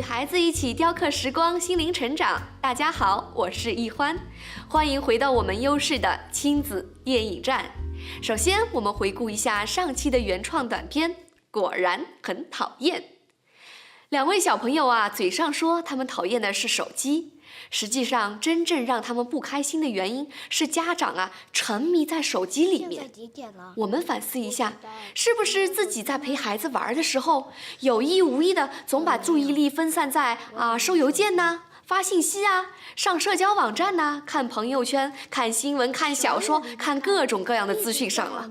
孩子一起雕刻时光，心灵成长。大家好，我是易欢，欢迎回到我们优视的亲子电影站。首先，我们回顾一下上期的原创短片，果然很讨厌。两位小朋友啊，嘴上说他们讨厌的是手机，实际上真正让他们不开心的原因是家长啊沉迷在手机里面。我们反思一下，是不是自己在陪孩子玩的时候，有意无意的总把注意力分散在收邮件呐、发信息啊、上社交网站呐、看朋友圈、看新闻、看小说、看各种各样的资讯上了。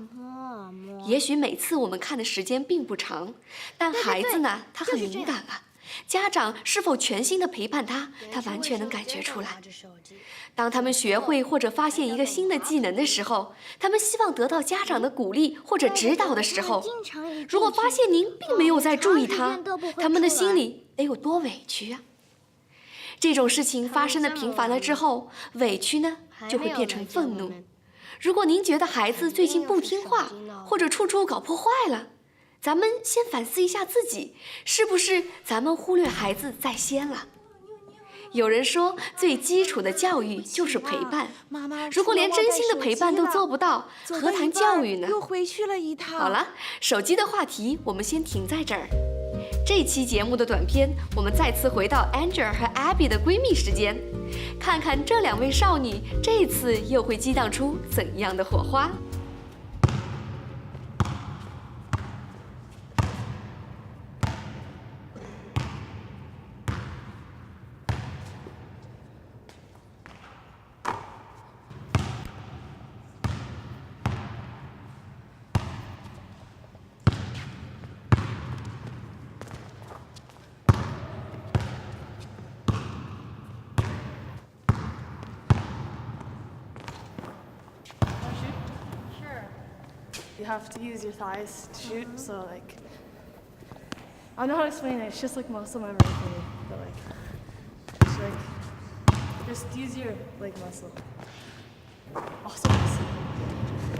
也许每次我们看的时间并不长，但孩子呢，他很敏感啊。家长是否全心的陪伴他，他完全能感觉出来。当他们学会或者发现一个新的技能的时候，他们希望得到家长的鼓励或者指导的时候，如果发现您并没有在注意他们的心里得有多委屈啊！这种事情发生的频繁了之后，委屈呢就会变成愤怒。如果您觉得孩子最近不听话，或者处处搞破坏了，咱们先反思一下自己，是不是咱们忽略孩子在先了？有人说，最基础的教育就是陪伴。如果连真心的陪伴都做不到，何谈教育呢？又回去了一趟。好了，手机的话题我们先停在这儿。这期节目的短片，我们再次回到 Angela 和 Abby 的闺蜜时间，看看这两位少女这次又会激荡出怎样的火花。You have to use your thighs to shoot, so like, I don't know how to explain it, it's just like muscle memory for me, but just use your leg muscle. Also muscle.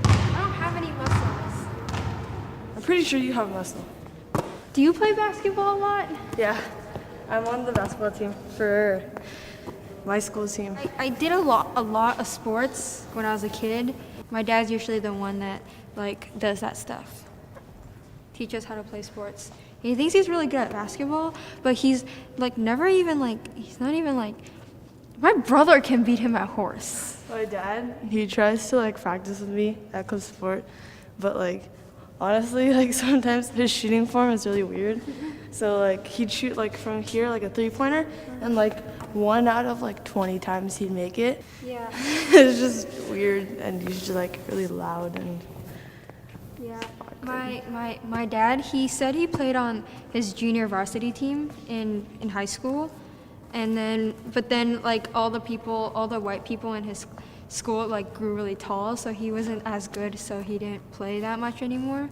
I don't have any muscles. I'm pretty sure you have muscle. Do you play basketball a lot? Yeah, I'm on the basketball team for my school team. I did a lot of sports when I was a kid. My dad's usually the one that does that stuff. Teach us how to play sports. He thinks he's really good at basketball, but he's not even my brother can beat him at horse. My dad, he tries to practice with me at club sport, but honestly, sometimes his shooting form is really weird. So he'd shoot from here a 3-pointer, and 1 out of 20 times he'd make it. Yeah. It's just weird, and he's just really loud and. Yeah. My dad, he said he played on his junior varsity team in high school, but then all the white people in his school grew really tall, so he wasn't as good, so he didn't play that much anymore.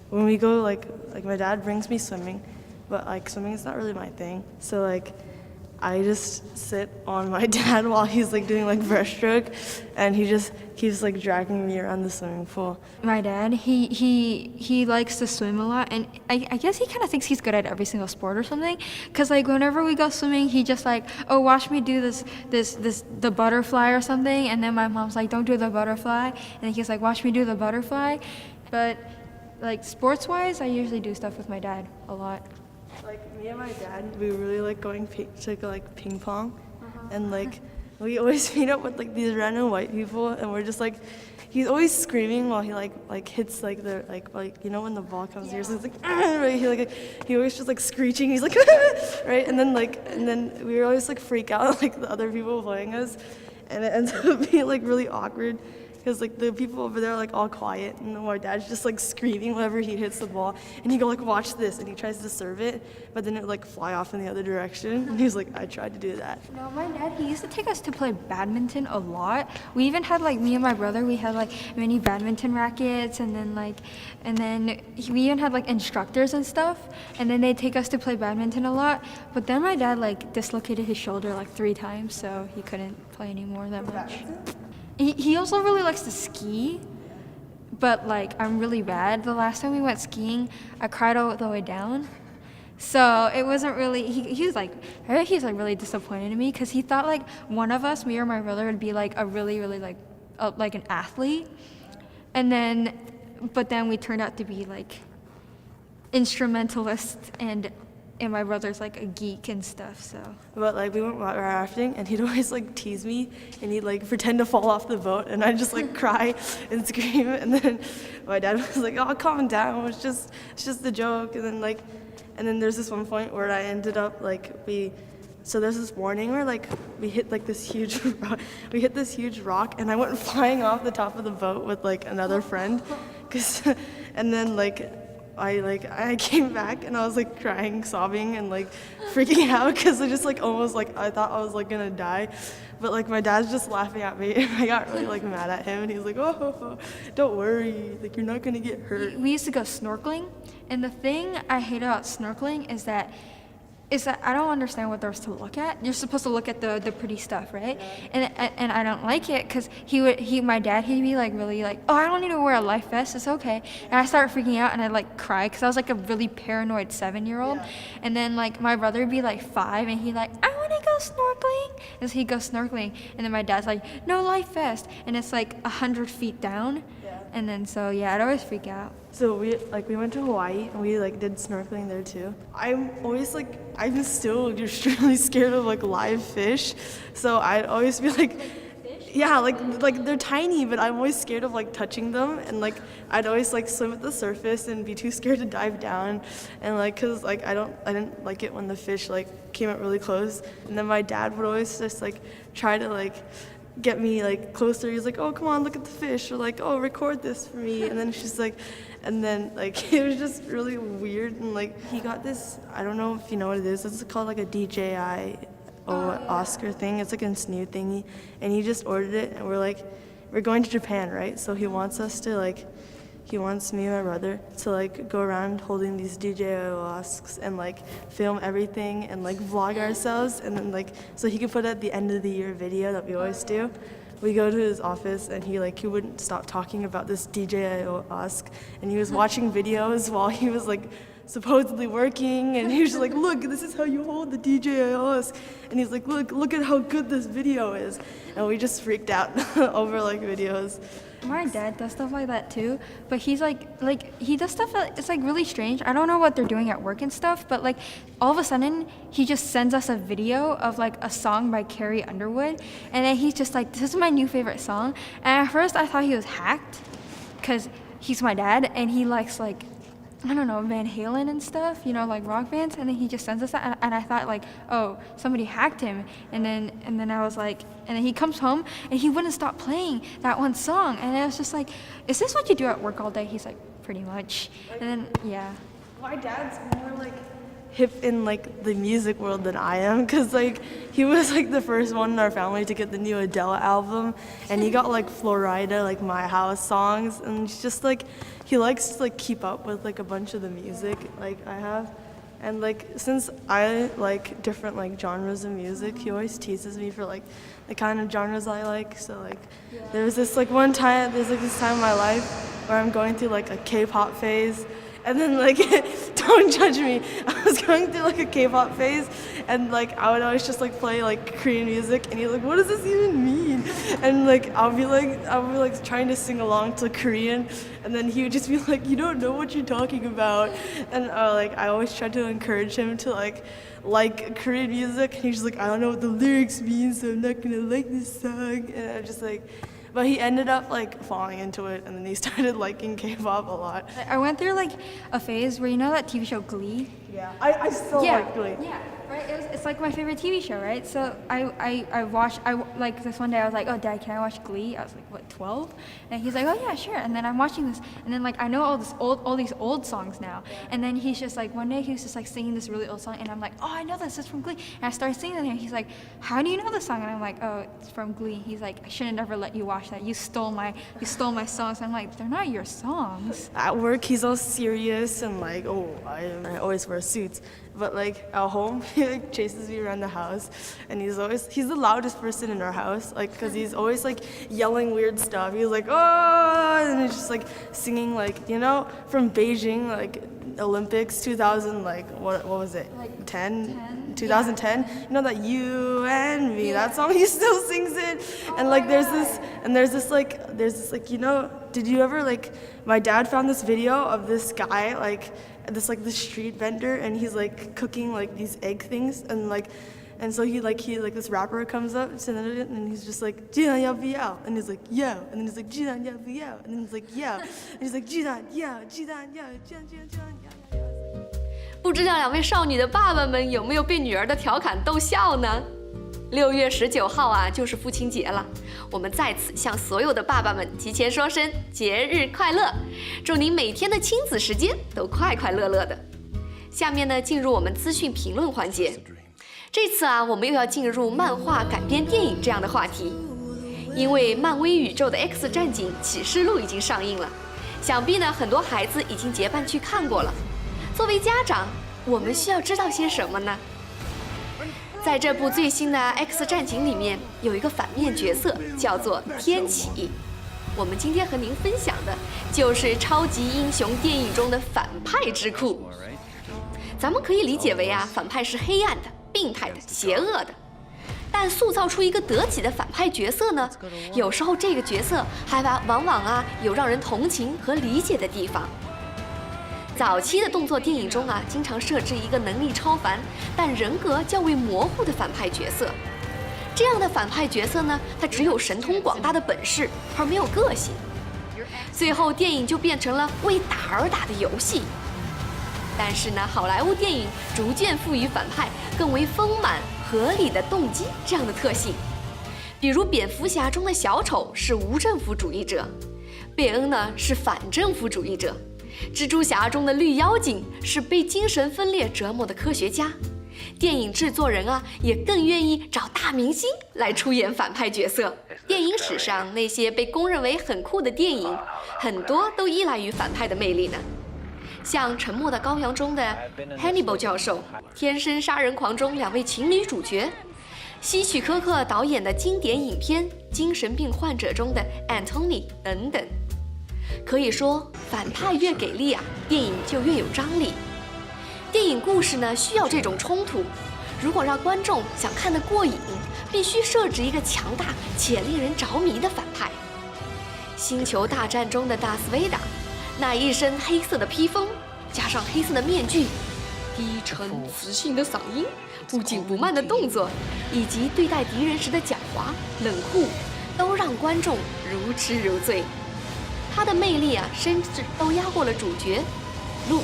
When we go my dad brings me swimming, but swimming is not really my thing, so I just sit on my dad while he's doing breaststroke, and he just keeps dragging me around the swimming pool. My dad, he likes to swim a lot, and I guess he kind of thinks he's good at every single sport or something, because whenever we go swimming, he just oh, watch me do the butterfly or something, and then my mom's don't do the butterfly, and he's watch me do the butterfly. But sports wise, I usually do stuff with my dad a lot. Me and my dad, we really going to ping pong, and we always meet up with these random white people, and we're just he's always screaming while he hits the when the ball comes here, so he's right, he always just screeching, he's right, and then we always freak out the other people playing us, and it ends up being really awkward. Because the people over there are all quiet, and our dad's just screaming whenever he hits the ball, and he go watch this, and he tries to serve it, but then it fly off in the other direction, and he's I tried to do that. No, my dad, he used to take us to play badminton a lot. We even had me and my brother, we had mini badminton rackets, and then we even had instructors and stuff, and then they'd take us to play badminton a lot. But then my dad dislocated his shoulder 3 times, so he couldn't play anymore that much. He also really likes to ski, but like I'm really bad. The last time we went skiing, I cried all the way down. So it wasn't really, he was like, I think he was like really disappointed in me because he thought like one of us, me or my brother, would be like a really, really like an athlete. But then we turned out to be like instrumentalists and my brother's like a geek and stuff, so. But like we went rafting and he'd always like tease me and he'd like pretend to fall off the boat and I'd just like cry and scream, and then my dad was like, oh, calm down, it's just a joke. And then there's this one point where I ended up like so there's this warning where like we hit this huge rock and I went flying off the top of the boat with like another friend, and then like I came back and I was like crying, sobbing, and like freaking out because I just like almost like I thought I was like gonna die, but like my dad's just laughing at me and I got really like mad at him and he's like, oh, don't worry, like you're not gonna get hurt. We used to go snorkeling, and the thing I hate about snorkeling is that I don't understand what there's to look at. You're supposed to look at the pretty stuff, right? Yeah. And I don't like it because my dad, he'd be like really like, oh, I don't need to wear a life vest, it's okay. And I started freaking out and I like cry because I was like a really paranoid 7-year-old. Yeah. And then like my brother would be like 5 and he'd like, I want to go snorkeling. And so he'd go snorkeling, and then my dad's like, no life vest. And it's like 100 feet down. Yeah. And then so yeah, I'd always freak out. So we went to Hawaii and we like did snorkeling there too. I'm still extremely scared of like live fish, so I'd always be like, yeah, like they're tiny, but I'm always scared of like touching them, and like I'd always like swim at the surface and be too scared to dive down, and like cause like I didn't like it when the fish like came up really close, and then my dad would always just like try to like get me like closer. He's like, oh, come on, look at the fish, or like, oh, record this for me. And then she's like, and then like it was just really weird. And like he got this, I don't know if you know what it is, it's called like a DJI Oscar thing. It's like a new thingy, and he just ordered it, and we're going to Japan, right? So he wants me and my brother to like go around holding these DJI Oscars and like film everything and like vlog ourselves, and then like so he could put at the end of the year video that we always do. We go to his office and he wouldn't stop talking about this DJI Oscar, and he was watching videos while he was like supposedly working, and he was just like, look, this is how you hold the DJI Oscar, and he's like, look at how good this video is, and we just freaked out over like videos. My dad does stuff like that too, but he's like he does stuff that it's like really strange. I don't know what they're doing at work and stuff, but like all of a sudden he just sends us a video of like a song by Carrie Underwood, and then he's just like, this is my new favorite song. And at first I thought he was hacked because he's my dad and he likes like, I don't know, Van Halen and stuff, you know, like rock bands, and then he just sends us that, and I thought like, oh, somebody hacked him, and then I was like, and then he comes home and he wouldn't stop playing that one song, and I was just like, is this what you do at work all day? He's like, pretty much. And then yeah. My dad's more like hip in like the music world than I am, because like he was like the first one in our family to get the new Adele album, and he got like Florida, like My House songs, and it's just like he likes to like keep up with like a bunch of the music like I have, and like since I like different like genres of music, he always teases me for like the kind of genres I like. So like there's this time in my life where I'm going through like a K-pop phase. And then like, don't judge me, I was going through like a K-pop phase, and like I would always just like play like Korean music, and he's like, what does this even mean? And like I'll be like trying to sing along to Korean, and then he would just be like, you don't know what you're talking about. And like I always try to encourage him to like Korean music, and he's just like, I don't know what the lyrics mean, so I'm not gonna like this song. And I'm just like, but he ended up like falling into it, and then he started liking K-pop a lot. I went through like a phase where, you know that TV show Glee? Yeah, I still like Glee. Yeah, right. It's like my favorite TV show, right? So I watched like this one day I was like, oh, Dad, can I watch Glee? I was like, what, 12? And he's like, oh yeah, sure. And then I'm watching this, and then like I know all these old songs now. Yeah. And then he's just like, one day he was just like singing this really old song, and I'm like, oh, I know this is from Glee. And I started singing it, and he's like, how do you know this song? And I'm like, oh, it's from Glee. He's like, I shouldn't ever let you watch that. You stole my songs. And I'm like, they're not your songs. At work, he's all serious and like, oh, I always wear suits. But like at home, he like chases me around the house, and he's the loudest person in our house, like because he's always like yelling weird stuff. He's like oh, and he's just like singing like from Beijing like Olympics 2000 like what was it like 2010 that you and me that song, he still sings it. And like there's this like did you ever like my dad found this video of this guy like this street vendor, and he's like cooking like these egg things, and so he this rapper comes up and he's just like 鸡蛋要不要 and he's like yeah, and then he's like 鸡蛋要不要 and then he's like yeah, and he's like 鸡蛋要鸡蛋要鸡蛋要。不知道两位少女的爸爸们有没有被女儿的调侃逗笑呢？6月19号啊，就是父亲节了。我们在此向所有的爸爸们提前说声节日快乐，祝您每天的亲子时间都快快乐乐的。下面呢，进入我们资讯评论环节。这次啊，我们又要进入漫画改编电影这样的话题，因为漫威宇宙的 X 战警启示录已经上映了，想必呢很多孩子已经结伴去看过了。作为家长，我们需要知道些什么呢？在这部最新的 X 战警里面，有一个反面角色叫做天启。我们今天和您分享的就是超级英雄电影中的反派之酷。咱们可以理解为啊，反派是黑暗的、病态的、邪恶的。但塑造出一个得体的反派角色呢，有时候这个角色还往往啊有让人同情和理解的地方。早期的动作电影中啊，经常设置一个能力超凡但人格较为模糊的反派角色。这样的反派角色呢，他只有神通广大的本事，而没有个性。最后电影就变成了为打而打的游戏。但是呢，好莱坞电影逐渐赋予反派更为丰满合理的动机这样的特性。比如蝙蝠侠中的小丑是无政府主义者，贝恩呢是反政府主义者。蜘蛛侠中的绿妖精是被精神分裂折磨的科学家，电影制作人啊也更愿意找大明星来出演反派角色。电影史上那些被公认为很酷的电影，很多都依赖于反派的魅力呢。像《沉默的羔羊》中的 Hannibal 教授，《天生杀人狂》中两位情侣主角，希区柯克导演的经典影片《精神病患者》中的 Anthony 等等。可以说，反派越给力啊，电影就越有张力。电影故事呢，需要这种冲突。如果让观众想看得过瘾，必须设置一个强大且令人着迷的反派。星球大战中的达斯维达，那一身黑色的披风，加上黑色的面具，低沉磁性的嗓音，不紧不慢的动作，以及对待敌人时的狡猾冷酷，都让观众如痴如醉。他的魅力啊，甚至都压过了主角 Luke。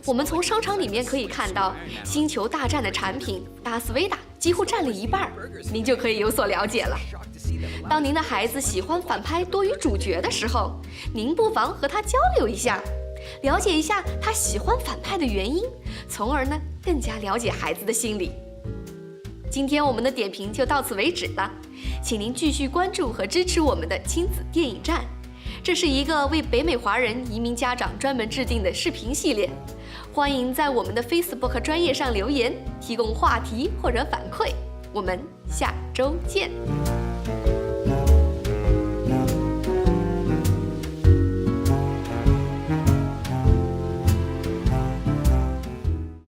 我们从商场里面可以看到，星球大战的产品达斯维达几乎占了一半，您就可以有所了解了。当您的孩子喜欢反派多于主角的时候，您不妨和他交流一下，了解一下他喜欢反派的原因，从而呢更加了解孩子的心理。今天我们的点评就到此为止了，请您继续关注和支持我们的亲子电影站。这是一个为北美华人移民家长专门制定的视频系列，欢迎在我们的 Facebook 专页上留言，提供话题或者反馈。我们下周见。